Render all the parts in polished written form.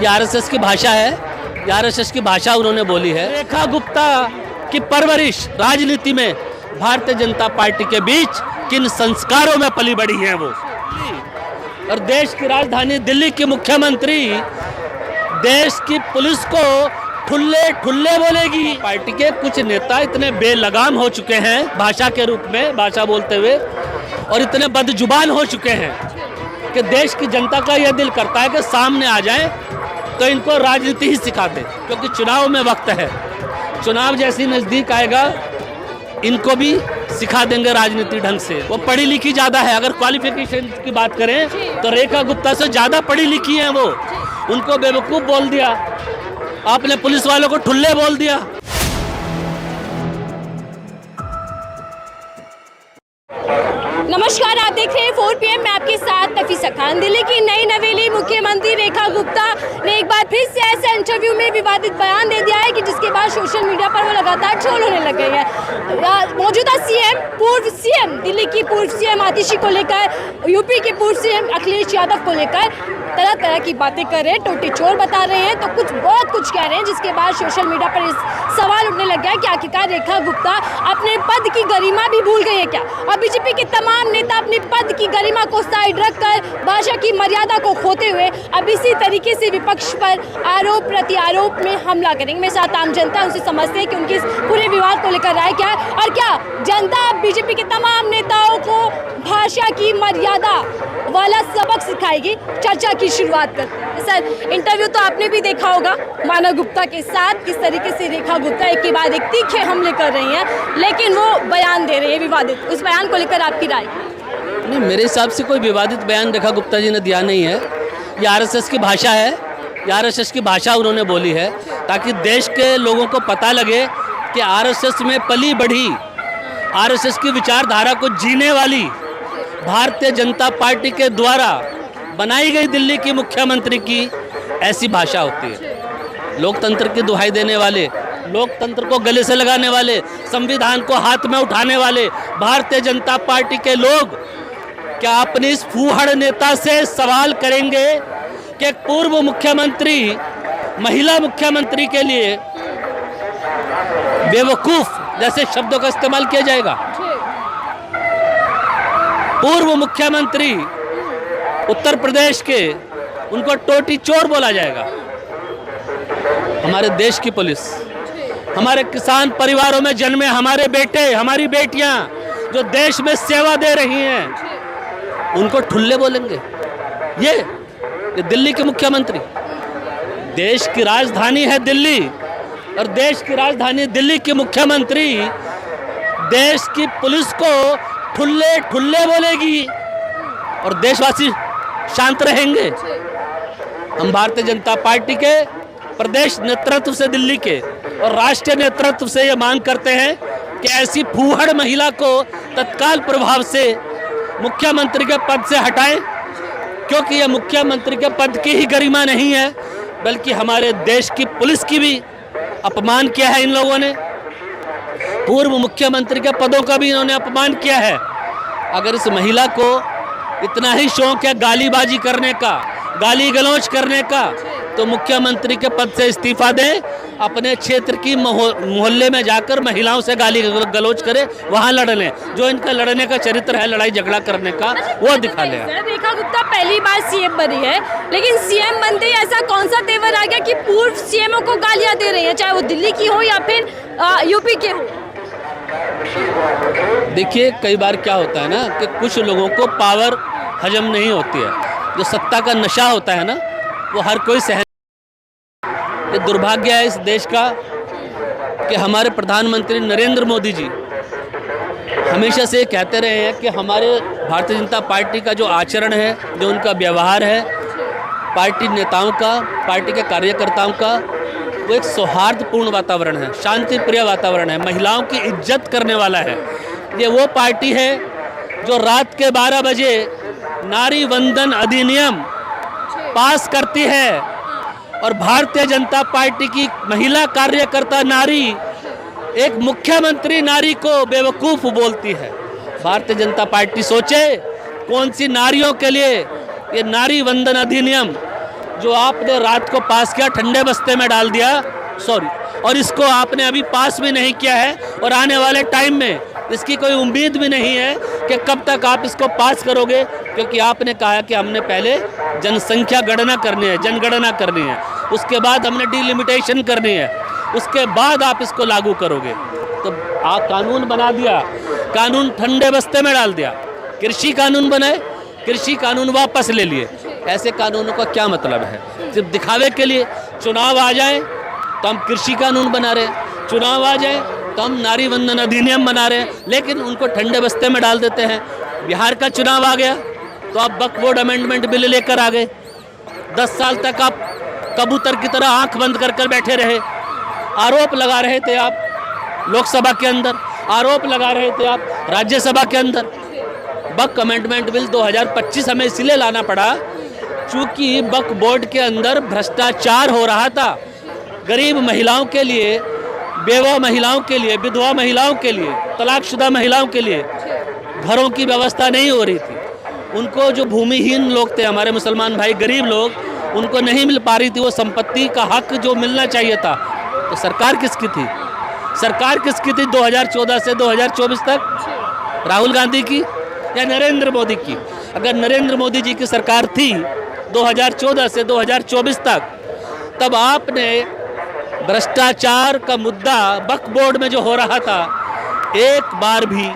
ये आरएसएस की भाषा है, ये आरएसएस की भाषा उन्होंने बोली है। रेखा गुप्ता की परवरिश राजनीति में भारतीय जनता पार्टी के बीच किन संस्कारों में पली बढ़ी है वो, और देश की राजधानी दिल्ली की मुख्यमंत्री देश की पुलिस को ठुल्ले ठुल्ले बोलेगी। पार्टी के कुछ नेता इतने बेलगाम हो चुके हैं भाषा के रूप में, भाषा बोलते हुए, और इतने बदजुबान हो चुके हैं कि देश की जनता का यह दिल करता है कि सामने आ जाए तो इनको राजनीति ही सिखा दे, क्योंकि चुनाव में वक्त है। चुनाव जैसी नज़दीक आएगा इनको भी सिखा देंगे राजनीति ढंग से। वो पढ़ी लिखी ज़्यादा है, अगर क्वालिफिकेशन की बात करें तो रेखा गुप्ता से ज़्यादा पढ़ी लिखी हैं वो। उनको बेवकूफ़ बोल दिया, आपने पुलिस वालों को ठुल्ले बोल दिया। नमस्कार, आप देख रहे हैं 4 PM। मैं आपके साथ नफीसा खान। दिल्ली की नई नवेली मुख्यमंत्री रेखा गुप्ता ने एक बार फिर से ऐसे इंटरव्यू में विवादित बयान दे दिया है कि जिसके बाद सोशल मीडिया पर वो लगातार ट्रोल होने लग गई है। मौजूदा सीएम, पूर्व सीएम, दिल्ली की पूर्व सीएम आतिशी को लेकर, यूपी के पूर्व सीएम अखिलेश यादव को लेकर तरह तरह की बातें कर रहे हैं, टोटी चोर बता रहे हैं, तो कुछ बहुत कुछ कह रहे हैं, जिसके बाद सोशल मीडिया पर इस सवाल उठने लग गया है कि आखिरकार रेखा गुप्ता अपने पद की गरिमा भी भूल गई है क्या। और बीजेपी के तमाम नेता अपने पद की गरिमा को साइड रखकर भाषा की मर्यादा को खोते हुए अब इसी तरीके से विपक्ष पर आरोप प्रत्यारोप में हमला करेंगे। मेरे साथ आम जनता उनसे समझते हैं कि उनकी इस पूरे विवाद को लेकर राय क्या है, और क्या जनता बीजेपी के तमाम नेताओं को भाषा की मर्यादा वाला सबक सिखाएगी। चर्चा की शुरुआत करते हैं। सर, इंटरव्यू तो आपने भी देखा होगा मानव गुप्ता के साथ, किस तरीके से रेखा गुप्ता एक के बाद एक तीखे हमले कर रही हैं, लेकिन वो बयान दे रही है विवादित। उस बयान को लेकर आपकी राय? नहीं, मेरे हिसाब से कोई विवादित बयान रेखा गुप्ता जी ने दिया नहीं है। ये आरएसएस की भाषा है, ये आरएसएस की भाषा उन्होंने बोली है ताकि देश के लोगों को पता लगे कि आरएसएस में पली बढ़ी, आरएसएस की विचारधारा को जीने वाली भारतीय जनता पार्टी के द्वारा बनाई गई दिल्ली की मुख्यमंत्री की ऐसी भाषा होती है। लोकतंत्र की दुहाई देने वाले, लोकतंत्र को गले से लगाने वाले, संविधान को हाथ में उठाने वाले भारतीय जनता पार्टी के लोग क्या अपने इस फूहड़ नेता से सवाल करेंगे कि एक पूर्व मुख्यमंत्री, महिला मुख्यमंत्री के लिए बेवकूफ जैसे शब्दों का इस्तेमाल किया जाएगा? पूर्व मुख्यमंत्री उत्तर प्रदेश के, उनको टोटी चोर बोला जाएगा? हमारे देश की पुलिस, हमारे किसान परिवारों में जन्मे हमारे बेटे, हमारी बेटियां जो देश में सेवा दे रही हैं, उनको ठुल्ले बोलेंगे? ये दिल्ली के मुख्यमंत्री, देश की राजधानी है दिल्ली, और देश की राजधानी दिल्ली की मुख्यमंत्री देश की पुलिस को ठुल्ले ठुल्ले बोलेगी और देशवासी शांत रहेंगे? हम भारतीय जनता पार्टी के प्रदेश नेतृत्व से, दिल्ली के और राष्ट्रीय नेतृत्व से ये मांग करते हैं कि ऐसी फूहड़ महिला को तत्काल प्रभाव से मुख्यमंत्री के पद से हटाएं, क्योंकि यह मुख्यमंत्री के पद की ही गरिमा नहीं है, बल्कि हमारे देश की पुलिस की भी अपमान किया है इन लोगों ने। पूर्व मुख्यमंत्री के पदों का भी इन्होंने अपमान किया है। अगर इस महिला को इतना ही शौक है गालीबाजी करने का, गाली गलौज करने का, तो मुख्यमंत्री के पद से इस्तीफा दें, अपने क्षेत्र की मोहल्ले में जाकर महिलाओं से गाली गलौज करें, वहाँ लड़ लें। जो इनका लड़ने का चरित्र है, लड़ाई झगड़ा करने का, वो दिखा लें। रेखा गुप्ता पहली बार सीएम बनी है, लेकिन सीएम बनते ही ऐसा कौन सा तेवर आ गया कि पूर्व सीएमओ को गालियां दे रही हैं, चाहे वो दिल्ली की हो या फिर यूपी के हो? देखिए, कई बार क्या होता है ना कि कुछ लोगों को पावर हजम नहीं होती है। जो सत्ता का नशा होता है ना, वो हर कोई सहन। ये दुर्भाग्य है इस देश का कि हमारे प्रधानमंत्री नरेंद्र मोदी जी हमेशा से कहते रहे हैं कि हमारे भारतीय जनता पार्टी का जो आचरण है, जो उनका व्यवहार है, पार्टी नेताओं का, पार्टी के कार्यकर्ताओं का, वो एक सौहार्दपूर्ण वातावरण है, शांति प्रिय वातावरण है, महिलाओं की इज्जत करने वाला है। ये वो पार्टी है जो रात के 12 बजे नारी वंदन अधिनियम पास करती है, और भारतीय जनता पार्टी की महिला कार्यकर्ता नारी एक मुख्यमंत्री नारी को बेवकूफ़ बोलती है। भारतीय जनता पार्टी सोचे कौन सी नारियों के लिए ये नारी वंदन अधिनियम जो आपने रात को पास किया ठंडे बस्ते में डाल दिया, सॉरी, और इसको आपने अभी पास भी नहीं किया है और आने वाले टाइम में इसकी कोई उम्मीद भी नहीं है कि कब तक आप इसको पास करोगे, क्योंकि आपने कहा कि हमने पहले जनसंख्या गणना करनी है, जनगणना करनी है, उसके बाद हमने डिलिमिटेशन करनी है, उसके बाद आप इसको लागू करोगे। तो कानून बना दिया, कानून ठंडे बस्ते में डाल दिया, कृषि कानून बनाए, कृषि कानून वापस ले लिए। ऐसे कानूनों का क्या मतलब है? सिर्फ दिखावे के लिए। चुनाव आ जाए तो हम कृषि कानून बना रहे हैं, चुनाव आ जाए तो हम नारी वंदन अधिनियम बना रहे हैं, लेकिन उनको ठंडे बस्ते में डाल देते हैं। बिहार का चुनाव आ गया तो आप वक्फ बोर्ड अमेंडमेंट बिल लेकर आ गए। 10 साल तक आप कबूतर की तरह आंख बंद कर कर बैठे रहे। आरोप लगा रहे थे आप लोकसभा के अंदर, आरोप लगा रहे थे आप राज्यसभा के अंदर। वक्फ अमेंडमेंट बिल 2025 हमें इसलिए लाना पड़ा क्योंकि वक्फ बोर्ड के अंदर भ्रष्टाचार हो रहा था। गरीब महिलाओं के लिए, बेवा महिलाओं के लिए, विधवा महिलाओं के लिए, तलाकशुदा महिलाओं के लिए घरों की व्यवस्था नहीं हो रही थी। उनको जो भूमिहीन लोग थे, हमारे मुसलमान भाई गरीब लोग, उनको नहीं मिल पा रही थी वो संपत्ति का हक जो मिलना चाहिए था। तो सरकार किसकी थी? सरकार किसकी थी 2014 से 2024 तक? राहुल गांधी की या नरेंद्र मोदी की? अगर नरेंद्र मोदी जी की सरकार थी 2014 से 2024 तक, तब आपने भ्रष्टाचार का मुद्दा वक्फ बोर्ड में जो हो रहा था, एक बार भी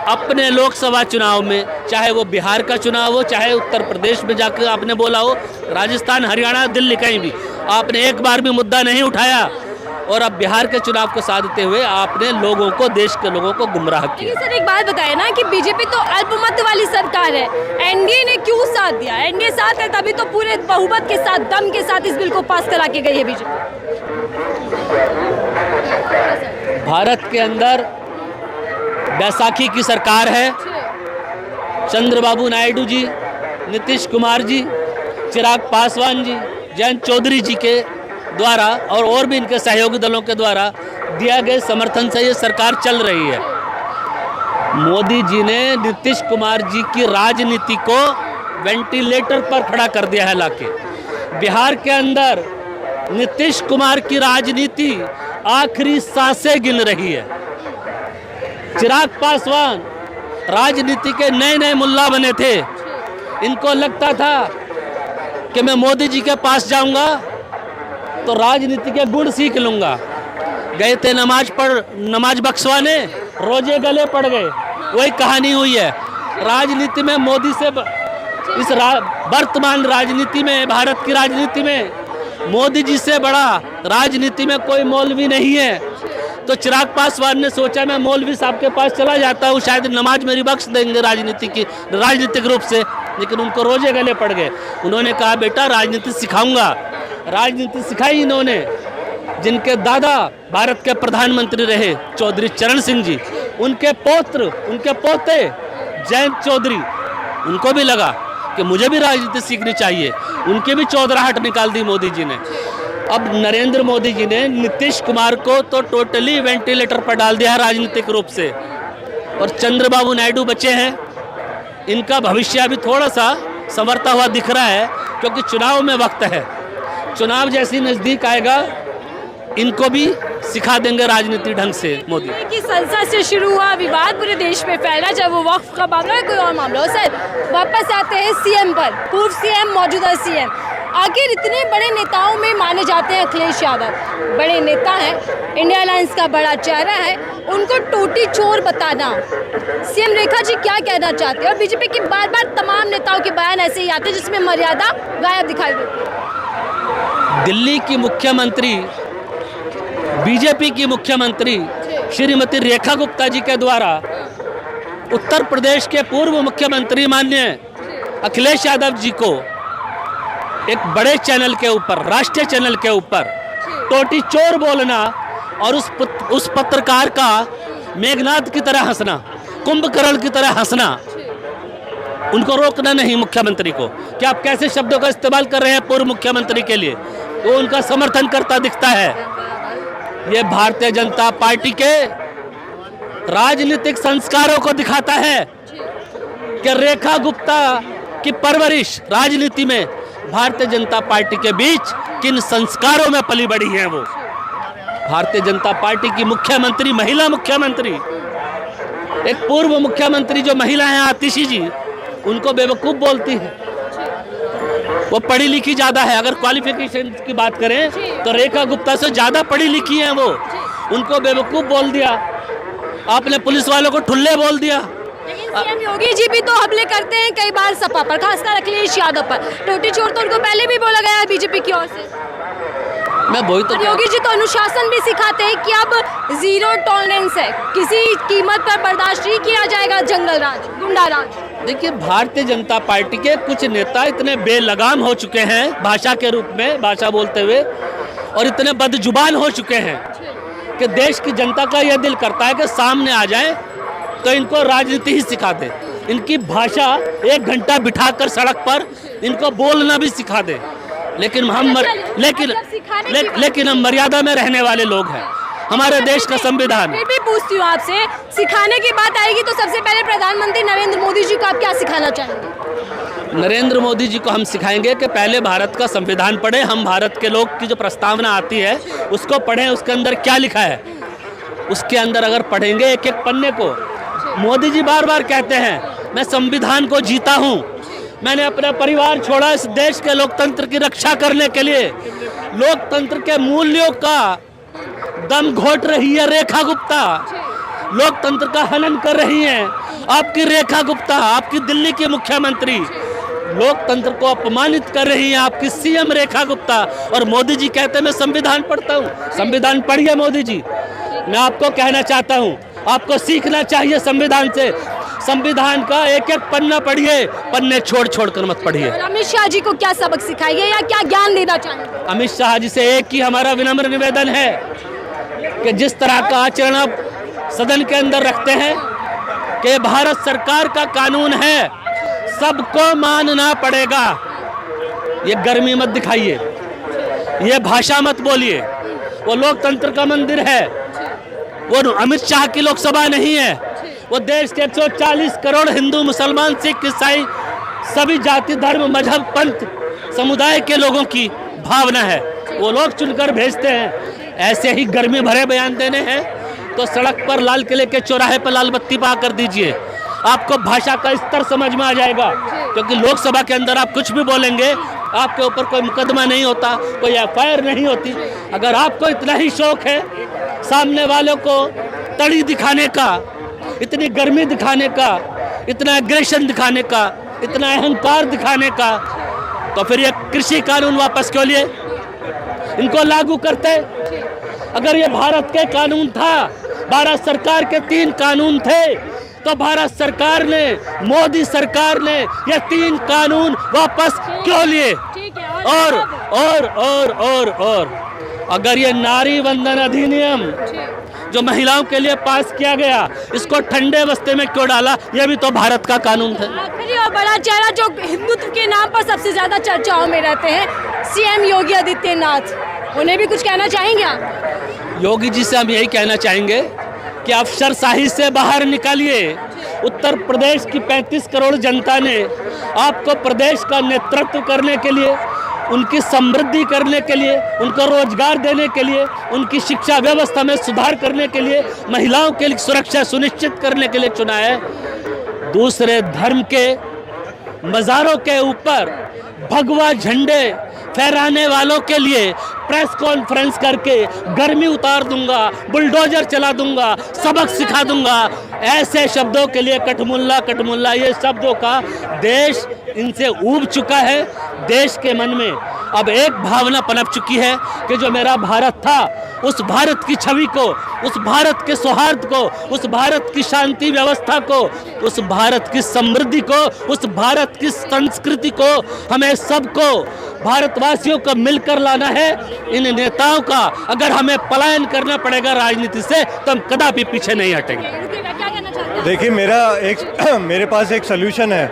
अपने लोकसभा चुनाव में, चाहे वो बिहार का चुनाव हो, चाहे उत्तर प्रदेश में जाकर आपने बोला हो, राजस्थान, हरियाणा, दिल्ली, कहीं भी आपने एक बार भी मुद्दा नहीं उठाया। और अब बिहार के चुनाव को साधते हुए आपने लोगों को, देश के लोगों को गुमराह किया। सर एक बात बताए ना कि बीजेपी तो अल्पमत वाली सरकार है, एनडीए ने क्यों साथ दिया? एनडीए साथ है तभी तो पूरे बहुमत के साथ, दम के साथ इस बिल को पास करा के गई है बीजेपी। भारत के अंदर बैसाखी की सरकार है। चंद्रबाबू नायडू जी, नीतीश कुमार जी, चिराग पासवान जी, जयंत चौधरी जी के द्वारा और भी इनके सहयोगी दलों के द्वारा दिया गए समर्थन से ये सरकार चल रही है। मोदी जी ने नीतीश कुमार जी की राजनीति को वेंटिलेटर पर खड़ा कर दिया है लाके। बिहार के अंदर नीतीश कुमार की राजनीति आखिरी सांसें गिन रही है। चिराग पासवान राजनीति के नए नए मुल्ला बने थे। इनको लगता था कि मैं मोदी जी के पास जाऊंगा तो राजनीति के गुण सीख लूंगा। गए थे नमाज बख्शवाने, रोजे गले पड़ गए। वही कहानी हुई है राजनीति में। मोदी से इस वर्तमान राजनीति में, भारत की राजनीति में मोदी जी से बड़ा राजनीति में कोई मौलवी नहीं है। तो चिराग पासवान ने सोचा मैं मौलवी साहब के पास चला जाता हूँ, शायद नमाज मेरी बख्श देंगे राजनीतिक रूप से, लेकिन उनको रोजे गले पड़ गए। उन्होंने कहा बेटा राजनीति सिखाऊंगा। राजनीति सिखाई इन्होंने। जिनके दादा भारत के प्रधानमंत्री रहे चौधरी चरण सिंह जी, उनके पोते जयंत चौधरी, उनको भी लगा कि मुझे भी राजनीति सीखनी चाहिए। उनके भी चौधराहट निकाल दी मोदी जी ने। अब नरेंद्र मोदी जी ने नीतीश कुमार को तो टोटली वेंटिलेटर पर डाल दिया है राजनीतिक रूप से, और चंद्रबाबू नायडू बचे हैं। इनका भविष्य अभी थोड़ा सा संवरता हुआ दिख रहा है, क्योंकि चुनाव में वक्त है। चुनाव जैसी नजदीक आएगा इनको भी सिखा देंगे राजनीति ढंग से मोदी। कि संसद से शुरू हुआ विवाद पूरे देश में फैला, चाहे वो वक्फ का मामला है कोई और मामला हो। सर वापस आते हैं सीएम पर, पूर्व सीएम मौजूदा सीएम। आखिर इतने बड़े नेताओं में माने जाते हैं अखिलेश यादव, बड़े नेता हैं, इंडिया अलायंस का बड़ा चेहरा है, उनको टोटी चोर बताना, सीएम रेखा जी क्या कहना चाहते हैं? और बीजेपी की बार बार तमाम नेताओं के बयान ऐसे ही आते हैं जिसमें मर्यादा गायब दिखाई देती है। दिल्ली की मुख्यमंत्री, बीजेपी की मुख्यमंत्री श्रीमती रेखा गुप्ता जी के द्वारा उत्तर प्रदेश के पूर्व मुख्यमंत्री माननीय अखिलेश यादव जी को एक बड़े चैनल के ऊपर, राष्ट्रीय चैनल के ऊपर टोटी चोर बोलना और उस पत्रकार का मेघनाद की तरह हंसना, कुंभकर्ण की तरह हंसना, उनको रोकना नहीं मुख्यमंत्री को कि आप कैसे शब्दों का इस्तेमाल कर रहे हैं पूर्व मुख्यमंत्री के लिए, वो उनका समर्थन करता दिखता है। ये भारतीय जनता पार्टी के राजनीतिक संस्कारों को दिखाता है कि रेखा गुप्ता की परवरिश राजनीति में भारतीय जनता पार्टी के बीच किन संस्कारों में पली बड़ी हैं वो। भारतीय जनता पार्टी की मुख्यमंत्री, महिला मुख्यमंत्री, एक पूर्व मुख्यमंत्री जो महिला हैं आतिशी जी, उनको बेवकूफ़ बोलती है। वो पढ़ी लिखी ज़्यादा है। अगर क्वालिफिकेशन की बात करें तो रेखा गुप्ता से ज़्यादा पढ़ी लिखी हैं वो। उनको बेवकूफ़ बोल दिया आपने, पुलिस वालों को ठुल्ले बोल दिया। लेकिन सीएम योगी जी भी तो हमले करते हैं कई बार सपा पर, खासकर अखिलेश यादव पर। टोटी चोर तो उनको पहले भी बोला गया है बीजेपी की ओर से। मैं वही तो, योगी जी तो अनुशासन भी सिखाते हैं कि अब जीरो टॉलरेंस है, किसी कीमत पर बर्दाश्त नहीं किया जाएगा जंगल राज, गुंडा राज। देखिए, भारतीय जनता पार्टी के कुछ नेता इतने बेलगाम हो चुके हैं भाषा के रूप में, भाषा बोलते हुए, और इतने बदजुबान हो चुके हैं कि देश की जनता का यह दिल करता है कि सामने आ जाए तो इनको राजनीति ही सिखा दे। इनकी भाषा 1 घंटा बिठाकर सड़क पर इनको बोलना भी सिखा दे। लेकिन हम मर्यादा में रहने वाले लोग हैं। हमारे देश का संविधान। फिर भी पूछती हूँ आपसे, सिखाने की बात आएगी तो सबसे पहले प्रधानमंत्री नरेंद्र मोदी जी को आप क्या सिखाना चाहेंगे? नरेंद्र मोदी जी को हम सिखाएंगे कि पहले भारत का संविधान पढ़ें। हम भारत के लोग की जो प्रस्तावना आती है उसको पढ़ें, उसके अंदर क्या लिखा है। उसके अंदर अगर पढ़ेंगे एक एक पन्ने को, मोदी जी बार बार कहते हैं मैं संविधान को जीता हूँ, मैंने अपना परिवार छोड़ा इस देश के लोकतंत्र की रक्षा करने के लिए। लोकतंत्र के मूल्यों का दम घोट रही है रेखा गुप्ता, लोकतंत्र का हनन कर रही हैं आपकी रेखा गुप्ता, आपकी दिल्ली की मुख्यमंत्री। लोकतंत्र को अपमानित कर रही हैं आपकी सीएम रेखा गुप्ता, और मोदी जी कहते हैं मैं संविधान पढ़ता हूँ। संविधान पढ़िए मोदी जी। मैं आपको कहना चाहता हूँ, आपको सीखना चाहिए संविधान से। संविधान का एक एक पन्ना पढ़िए, पन्ने छोड़ छोड़ कर मत पढ़िए। अमित शाह जी को क्या सबक सिखाइए या क्या ज्ञान देना चाहेंगे? अमित शाह जी से एक ही हमारा विनम्र निवेदन है कि जिस तरह का आचरण आप सदन के अंदर रखते हैं कि भारत सरकार का कानून है, सबको मानना पड़ेगा, ये गर्मी मत दिखाइए, ये भाषा मत बोलिए। वो लोकतंत्र का मंदिर है, वो अमित शाह की लोकसभा नहीं है। वो देश के 140 करोड़ हिंदू, मुसलमान, सिख, ईसाई, सभी जाति, धर्म, मजहब, पंथ समुदाय के लोगों की भावना है। वो लोग चुनकर भेजते हैं। ऐसे ही गर्मी भरे बयान देने हैं तो सड़क पर, लाल किले के चौराहे पर लाल बत्ती पा कर दीजिए, आपको भाषा का स्तर समझ में आ जाएगा। क्योंकि लोकसभा के अंदर आप कुछ भी बोलेंगे, आपके ऊपर कोई मुकदमा नहीं होता, कोई एफआईआर नहीं होती। अगर आपको इतना ही शौक है सामने वालों को तड़ी दिखाने का, इतनी गर्मी दिखाने का, इतना एग्रेशन दिखाने का, इतना अहंकार दिखाने का, तो फिर ये कृषि कानून वापस क्यों लिए? इनको लागू करते। अगर ये भारत के कानून था, भारत सरकार के 3 कानून थे, तो भारत सरकार ने, मोदी सरकार ने ये 3 कानून वापस क्यों लिए? और अगर ये नारी वंदन अधिनियम जो महिलाओं के लिए पास किया गया, इसको ठंडे बस्ते में क्यों डाला? ये भी तो भारत का कानून था। आखिरी और बड़ा चेहरा जो हिंदुत्व के नाम पर सबसे ज्यादा चर्चाओं में रहते हैं, सीएम योगी आदित्यनाथ, उन्हें भी कुछ कहना चाहेंगे आप? योगी जी से हम यही कहना चाहेंगे कि अफसरशाही से बाहर निकालिए। उत्तर प्रदेश की 35 करोड़ जनता ने आपको प्रदेश का नेतृत्व करने के लिए, उनकी समृद्धि करने के लिए, उनको रोजगार देने के लिए, उनकी शिक्षा व्यवस्था में सुधार करने के लिए, महिलाओं के लिए सुरक्षा सुनिश्चित करने के लिए चुना है। दूसरे धर्म के मज़ारों के ऊपर भगवा झंडे फहराने वालों के लिए प्रेस कॉन्फ्रेंस करके गर्मी उतार दूंगा, बुलडोजर चला दूंगा, सबक सिखा दूंगा, ऐसे शब्दों के लिए कठमुल्ला कठमुल्ला, ये शब्दों का देश इनसे ऊब चुका है। देश के मन में अब एक भावना पनप चुकी है कि जो मेरा भारत था, उस भारत की छवि को, उस भारत के सौहार्द को, उस भारत की शांति व्यवस्था को, उस भारत की समृद्धि को, उस भारत की संस्कृति को हमें सबको, भारतवासियों को मिलकर लाना है। इन नेताओं का अगर हमें पलायन करना पड़ेगा राजनीति से, तो हम कदापि पीछे नहीं हटेंगे। देखिए, मेरे पास एक सलूशन है।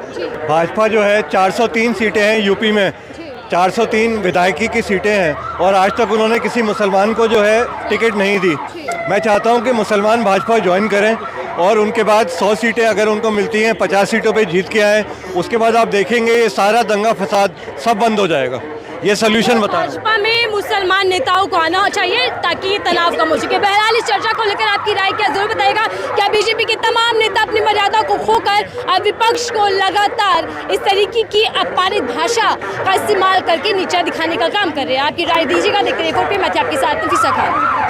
भाजपा जो है 403 सीटें हैं यूपी में, 403 विधायकी की सीटें हैं, और आज तक उन्होंने किसी मुसलमान को जो है टिकट नहीं दी। मैं चाहता हूं कि मुसलमान भाजपा ज्वाइन करें, और उनके बाद 100 सीटें अगर उनको मिलती हैं, 50 सीटों पे जीत के आए, उसके बाद आप देखेंगे ये सारा दंगा फसाद सब बंद हो जाएगा। ये सोल्यूशन बता रहा हूं। भाजपा में मुसलमान नेताओं को आना चाहिए ताकि ये तनाव कम हो सके। बहरहाल इस चर्चा को लेकर आपकी राय क्या, जरूर बताइएगा। क्या बीजेपी के तमाम नेता अपनी मर्यादा को खोकर अब विपक्ष को लगातार इस तरीके की अपमानित भाषा का इस्तेमाल करके नीचा दिखाने का काम कर रहे हैं? आपकी राय दीजिएगा। देखते रहिए 4PM, मैं थी आपके साथ नफीसा खान।